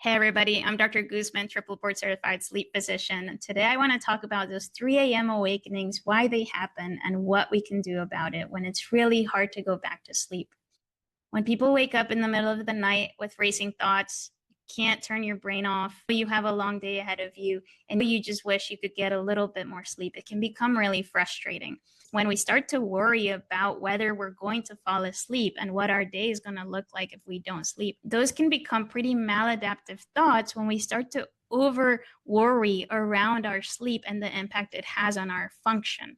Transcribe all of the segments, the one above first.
Hey everybody, I'm Dr. Guzman, triple board certified sleep physician. And today I want to talk about those 3 a.m. awakenings, why they happen, and what we can do about it when it's really hard to go back to sleep. When people wake up in the middle of the night with racing thoughts, you can't turn your brain off, you have a long day ahead of you, and you just wish you could get a little bit more sleep, it can become really frustrating. When we start to worry about whether we're going to fall asleep and what our day is going to look like if we don't sleep, those can become pretty maladaptive thoughts when we start to over worry around our sleep and the impact it has on our function.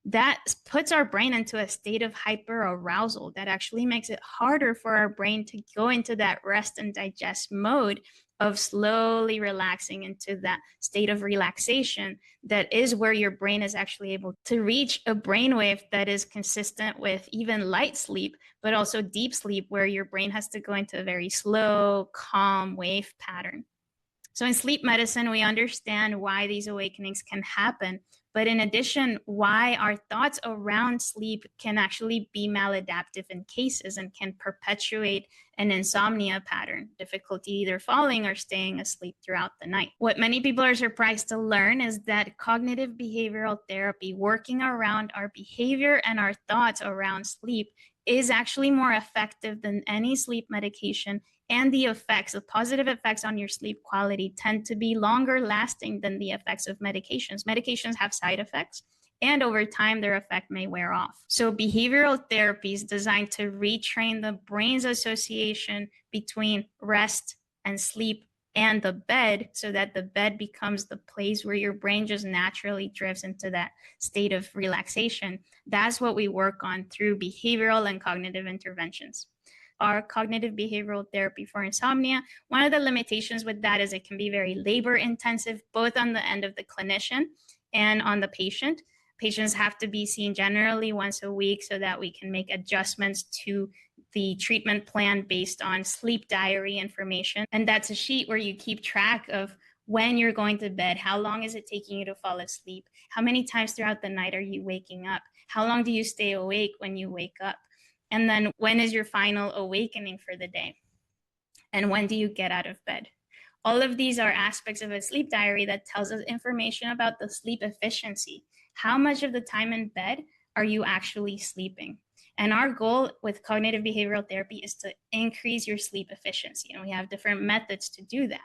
That puts our brain into a state of hyperarousal that actually makes it harder for our brain to go into that rest and digest mode of slowly relaxing into that state of relaxation. That is where your brain is actually able to reach a brainwave that is consistent with even light sleep, but also deep sleep, where your brain has to go into a very slow, calm wave pattern. So in sleep medicine, we understand why these awakenings can happen. But in addition, why our thoughts around sleep can actually be maladaptive in cases and can perpetuate an insomnia pattern, difficulty either falling or staying asleep throughout the night. What many people are surprised to learn is that cognitive behavioral therapy, working around our behavior and our thoughts around sleep, is actually more effective than any sleep medication. And the effects, the positive effects on your sleep quality, tend to be longer lasting than the effects of medications. Medications have side effects, and over time, their effect may wear off. So behavioral therapy is designed to retrain the brain's association between rest and sleep and the bed, so that the bed becomes the place where your brain just naturally drifts into that state of relaxation. That's what we work on through behavioral and cognitive interventions. Our cognitive behavioral therapy for insomnia, one of the limitations with that is it can be very labor intensive, both on the end of the clinician and on the patient. Patients have to be seen generally once a week so that we can make adjustments to the treatment plan based on sleep diary information. And that's a sheet where you keep track of when you're going to bed, how long is it taking you to fall asleep, how many times throughout the night are you waking up, how long do you stay awake when you wake up, and then when is your final awakening for the day, and when do you get out of bed. All of these are aspects of a sleep diary that tells us information about the sleep efficiency. How much of the time in bed are you actually sleeping? And our goal with cognitive behavioral therapy is to increase your sleep efficiency. And we have different methods to do that.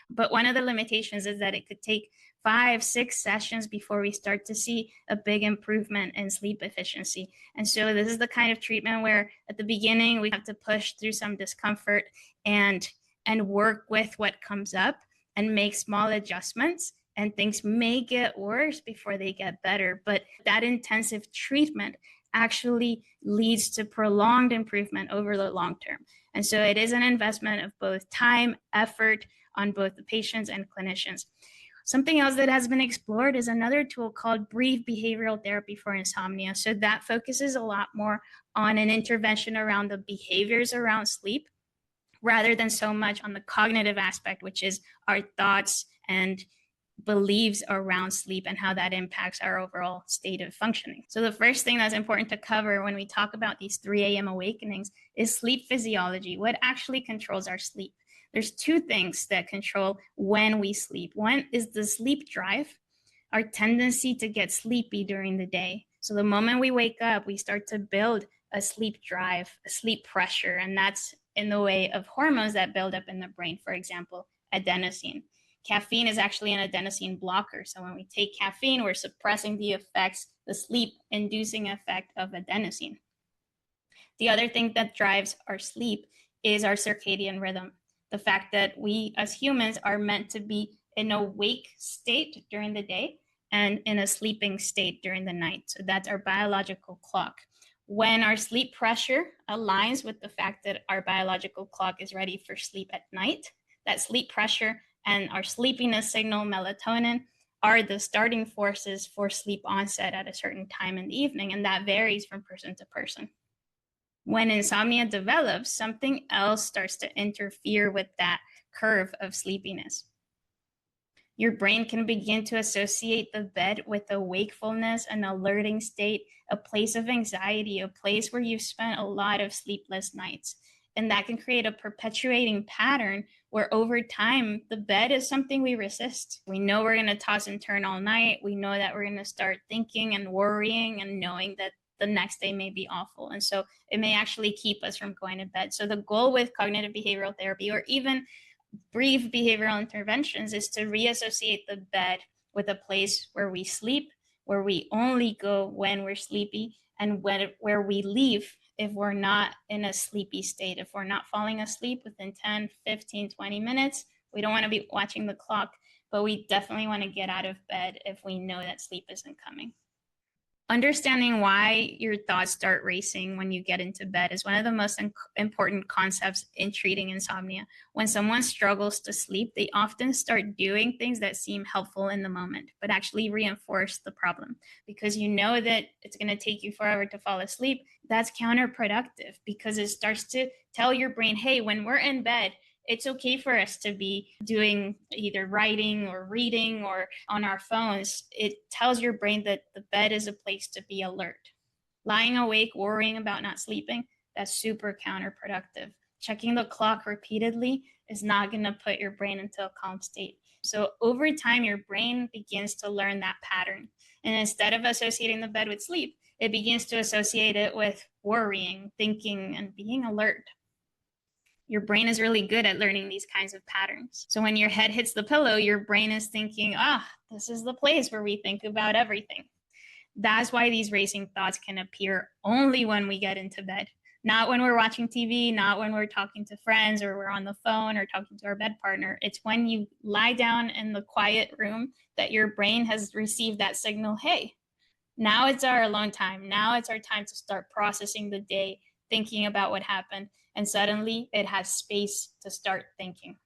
But one of the limitations is that it could take 5-6 sessions before we start to see a big improvement in sleep efficiency. And so this is the kind of treatment where at the beginning we have to push through some discomfort and work with what comes up and make small adjustments. And things may get worse before they get better. But that intensive treatment actually leads to prolonged improvement over the long term. And so it is an investment of both time, effort on both the patients and clinicians. Something else that has been explored is another tool called brief behavioral therapy for insomnia. So that focuses a lot more on an intervention around the behaviors around sleep, rather than so much on the cognitive aspect, which is our thoughts and beliefs around sleep and how that impacts our overall state of functioning. So the first thing that's important to cover when we talk about these 3 a.m. awakenings is sleep physiology. What actually controls our sleep? There's two things that control when we sleep. One is the sleep drive, our tendency to get sleepy during the day. So the moment we wake up, we start to build a sleep drive, a sleep pressure, and that's in the way of hormones that build up in the brain, for example, adenosine. Caffeine is actually an adenosine blocker. So when we take caffeine, we're suppressing the effects, the sleep-inducing effect of adenosine. The other thing that drives our sleep is our circadian rhythm. The fact that we as humans are meant to be in a wake state during the day and in a sleeping state during the night. So that's our biological clock. When our sleep pressure aligns with the fact that our biological clock is ready for sleep at night, that sleep pressure and our sleepiness signal, melatonin, are the starting forces for sleep onset at a certain time in the evening, and that varies from person to person. When insomnia develops, something else starts to interfere with that curve of sleepiness. Your brain can begin to associate the bed with a wakefulness, an alerting state, a place of anxiety, a place where you've spent a lot of sleepless nights. And that can create a perpetuating pattern where over time, the bed is something we resist. We know we're going to toss and turn all night. We know that we're going to start thinking and worrying and knowing that the next day may be awful. And so it may actually keep us from going to bed. So the goal with cognitive behavioral therapy, or even brief behavioral interventions, is to reassociate the bed with a place where we sleep, where we only go when we're sleepy, and where we leave if we're not in a sleepy state. If we're not falling asleep within 10, 15, 20 minutes, we don't want to be watching the clock, but we definitely want to get out of bed if we know that sleep isn't coming. Understanding why your thoughts start racing when you get into bed is one of the most important concepts in treating insomnia. When someone struggles to sleep, they often start doing things that seem helpful in the moment, but actually reinforce the problem. Because you know that it's going to take you forever to fall asleep, that's counterproductive, because it starts to tell your brain, hey, when we're in bed, it's okay for us to be doing either writing or reading or on our phones. It tells your brain that the bed is a place to be alert. Lying awake, worrying about not sleeping, that's super counterproductive. Checking the clock repeatedly is not going to put your brain into a calm state. So over time, your brain begins to learn that pattern. And instead of associating the bed with sleep, it begins to associate it with worrying, thinking, and being alert. Your brain is really good at learning these kinds of patterns. So when your head hits the pillow, your brain is thinking, this is the place where we think about everything. That's why these racing thoughts can appear only when we get into bed, not when we're watching TV, not when we're talking to friends or we're on the phone or talking to our bed partner. It's when you lie down in the quiet room that your brain has received that signal, hey, now it's our alone time. Now it's our time to start processing the day, thinking about what happened. And suddenly it has space to start thinking.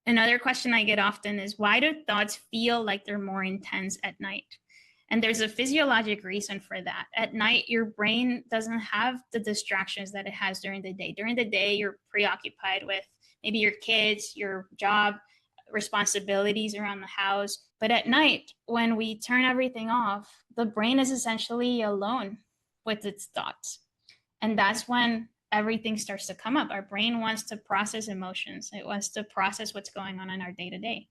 Another question I get often is, why do thoughts feel like they're more intense at night? And there's a physiologic reason for that. At night, your brain doesn't have the distractions that it has during the day. During the day, you're preoccupied with maybe your kids, your job, responsibilities around the house. But at night, when we turn everything off, the brain is essentially alone with its thoughts. And that's when everything starts to come up. Our brain wants to process emotions. It wants to process what's going on in our day-to-day.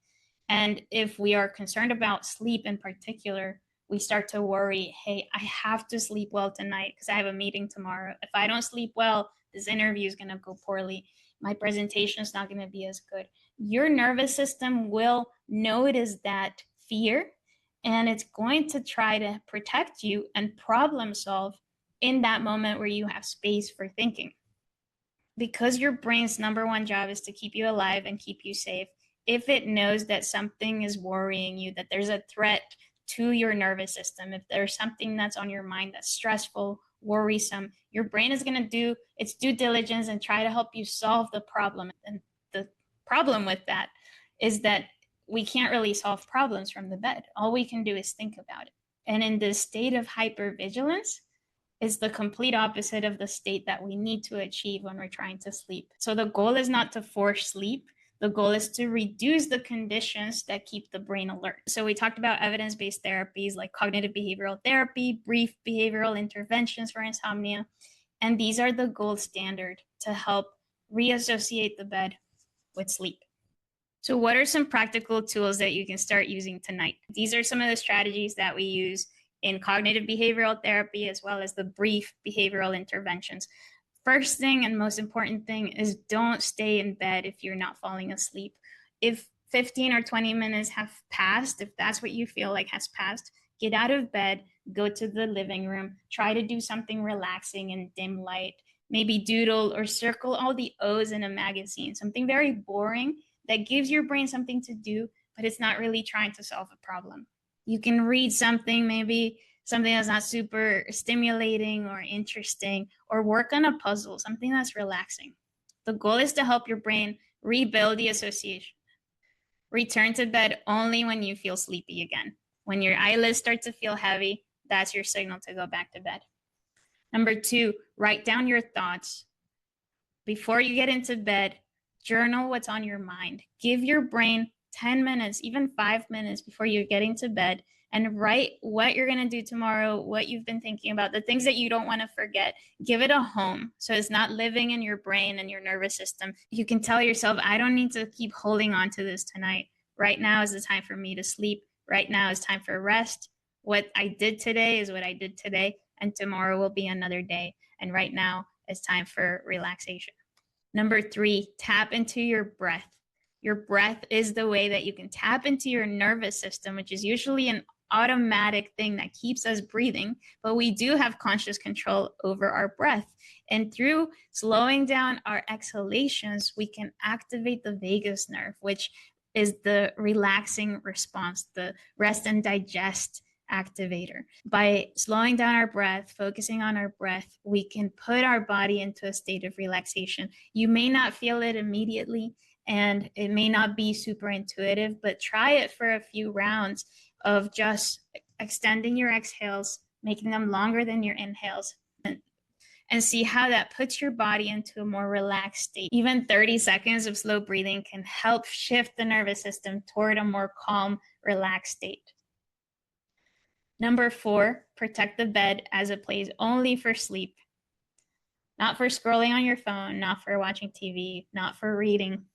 And if we are concerned about sleep in particular, we start to worry, hey, I have to sleep well tonight because I have a meeting tomorrow. If I don't sleep well, this interview is going to go poorly. My presentation is not going to be as good. Your nervous system will notice that fear, and it's going to try to protect you and problem solve in that moment where you have space for thinking. Because your brain's number one job is to keep you alive and keep you safe, if it knows that something is worrying you, that there's a threat to your nervous system, if there's something that's on your mind that's stressful, worrisome, your brain is going to do its due diligence and try to help you solve the problem. And the problem with that is that we can't really solve problems from the bed. All we can do is think about it. And in this state of hypervigilance, is the complete opposite of the state that we need to achieve when we're trying to sleep. So the goal is not to force sleep. The goal is to reduce the conditions that keep the brain alert. So we talked about evidence-based therapies like cognitive behavioral therapy, brief behavioral interventions for insomnia, and these are the gold standard to help reassociate the bed with sleep. So what are some practical tools that you can start using tonight? These are some of the strategies that we use in cognitive behavioral therapy, as well as the brief behavioral interventions. First thing and most important thing is don't stay in bed if you're not falling asleep. If 15 or 20 minutes have passed, if that's what you feel like has passed, get out of bed, go to the living room, try to do something relaxing in dim light, maybe doodle or circle all the O's in a magazine, something very boring that gives your brain something to do, but it's not really trying to solve a problem. You can read something, maybe something that's not super stimulating or interesting, or work on a puzzle, something that's relaxing. The goal is to help your brain rebuild the association. Return to bed only when you feel sleepy again. When your eyelids start to feel heavy, that's your signal to go back to bed. Number 2, write down your thoughts. Before you get into bed, journal what's on your mind. Give your brain 10 minutes, even 5 minutes before you're getting to bed and write what you're going to do tomorrow, what you've been thinking about, the things that you don't want to forget. Give it a home so it's not living in your brain and your nervous system. You can tell yourself, I don't need to keep holding on to this tonight. Right now is the time for me to sleep. Right now is time for rest. What I did today is what I did today, and tomorrow will be another day. And right now it's time for relaxation. Number 3, tap into your breath. Your breath is the way that you can tap into your nervous system, which is usually an automatic thing that keeps us breathing, but we do have conscious control over our breath. And through slowing down our exhalations, we can activate the vagus nerve, which is the relaxing response, the rest and digest activator. By slowing down our breath, focusing on our breath, we can put our body into a state of relaxation. You may not feel it immediately, and it may not be super intuitive, but try it for a few rounds of just extending your exhales, making them longer than your inhales, and see how that puts your body into a more relaxed state. Even 30 seconds of slow breathing can help shift the nervous system toward a more calm, relaxed state. Number 4, protect the bed as a place only for sleep. Not for scrolling on your phone, not for watching TV, not for reading.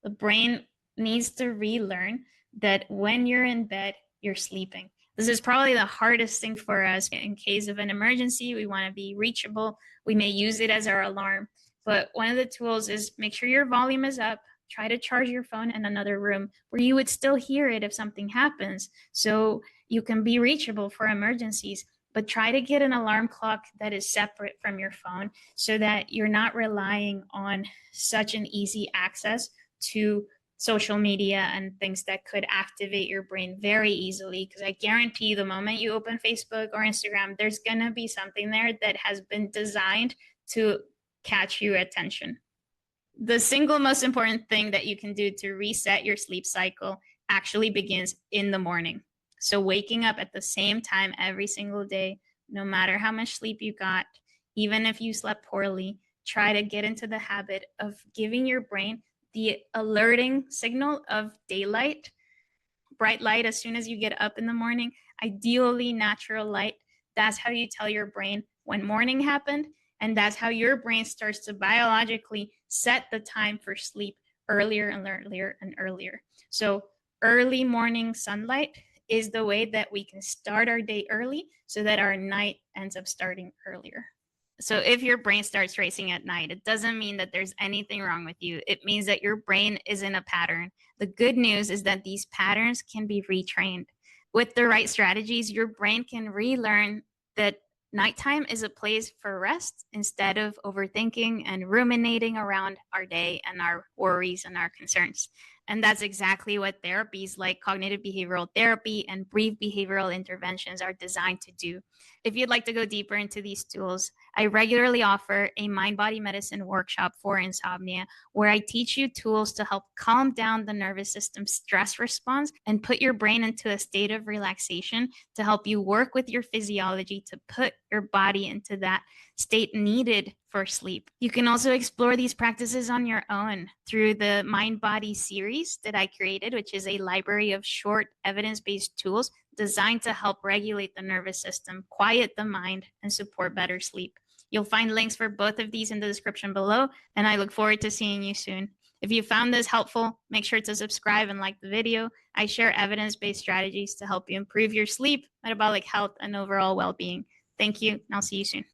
The brain needs to relearn that when you're in bed, you're sleeping. This is probably the hardest thing for us. In case of an emergency, we want to be reachable. We may use it as our alarm. But one of the tools is make sure your volume is up. Try to charge your phone in another room where you would still hear it if something happens, so you can be reachable for emergencies. But try to get an alarm clock that is separate from your phone so that you're not relying on such an easy access to social media and things that could activate your brain very easily. Because I guarantee the moment you open Facebook or Instagram, there's going to be something there that has been designed to catch your attention. The single most important thing that you can do to reset your sleep cycle actually begins in the morning. So waking up at the same time every single day, no matter how much sleep you got, even if you slept poorly, try to get into the habit of giving your brain the alerting signal of daylight, bright light as soon as you get up in the morning, ideally natural light. That's how you tell your brain when morning happened, and that's how your brain starts to biologically set the time for sleep earlier and earlier and earlier. So early morning sunlight is the way that we can start our day early so that our night ends up starting earlier. So if your brain starts racing at night, it doesn't mean that there's anything wrong with you. It means that your brain is in a pattern. The good news is that these patterns can be retrained. With the right strategies, your brain can relearn that nighttime is a place for rest instead of overthinking and ruminating around our day and our worries and our concerns. And that's exactly what therapies like cognitive behavioral therapy and brief behavioral interventions are designed to do. If you'd like to go deeper into these tools, I regularly offer a mind-body medicine workshop for insomnia where I teach you tools to help calm down the nervous system's stress response and put your brain into a state of relaxation to help you work with your physiology to put your body into that state needed for sleep. You can also explore these practices on your own through the Mind Body series that I created, which is a library of short evidence-based tools designed to help regulate the nervous system, quiet the mind, and support better sleep. You'll find links for both of these in the description below, and I look forward to seeing you soon. If you found this helpful, make sure to subscribe and like the video. I share evidence-based strategies to help you improve your sleep, metabolic health, and overall well-being. Thank you, and I'll see you soon.